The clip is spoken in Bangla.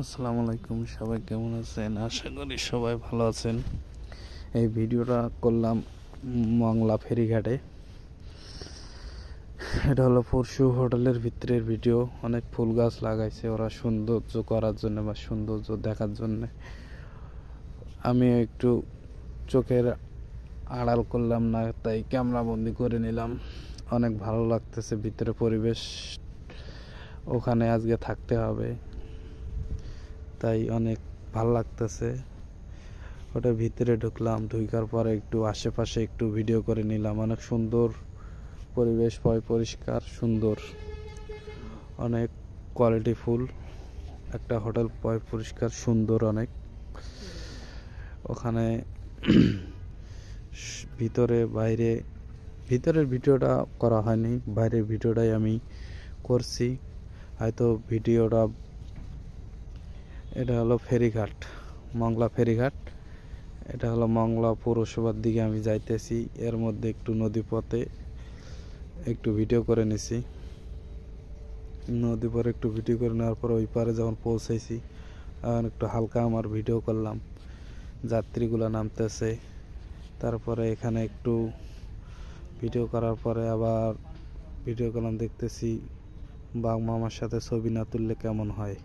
আসসালামু আলাইকুম, সবাই কেমন আছেন? আশা করি সবাই ভালো আছেন। এই ভিডিওটা করলাম মংলা ফেরিঘাটে। এটা হলো পরশু হোটেলের ভিতরের ভিডিও। অনেক ফুল গাছ লাগাইছে ওরা সৌন্দর্য করার জন্য বা সৌন্দর্য দেখার জন্য। আমি একটু চোখের আড়াল করলাম না, তাই ক্যামেরা বন্দি করে নিলাম। অনেক ভালো লাগতেছে ভিতরে পরিবেশ, ওখানে আজকে থাকতে হবে, তাই অনেক ভালো লাগতেছে। ওটার ভিতরে ঢুকলাম, ঢুকার পরে একটু আশেপাশে একটু ভিডিও করে নিলাম। অনেক সুন্দর পরিবেশ, পরিষ্কার সুন্দর, অনেক কোয়ালিটি ফুল একটা হোটেল, পরিষ্কার সুন্দর অনেক। ওখানে ভিতরের ভিডিওটা করা হয়নি, বাইরের ভিডিওটাই আমি করছি। হয়তো ভিডিওটা, এটা হলো ফেরিঘাট, মংলা ফেরিঘাট। এটা হলো মংলা পৌরসভার দিকে আমি যাইতেছি। এর মধ্যে একটু নদীপথে একটু ভিডিও করে নিছি। নদী পরে একটু ভিডিও করে নেওয়ার পর ওই পারে যখন পৌঁছাইছি, একটু হালকা আমার ভিডিও করলাম। যাত্রীগুলো নামতেছে, তারপরে এখানে একটু ভিডিও করার পরে আবার ভিডিও করলাম। দেখতেছি বাঘ মামার সাথে ছবি না তুললে কেমন হয়।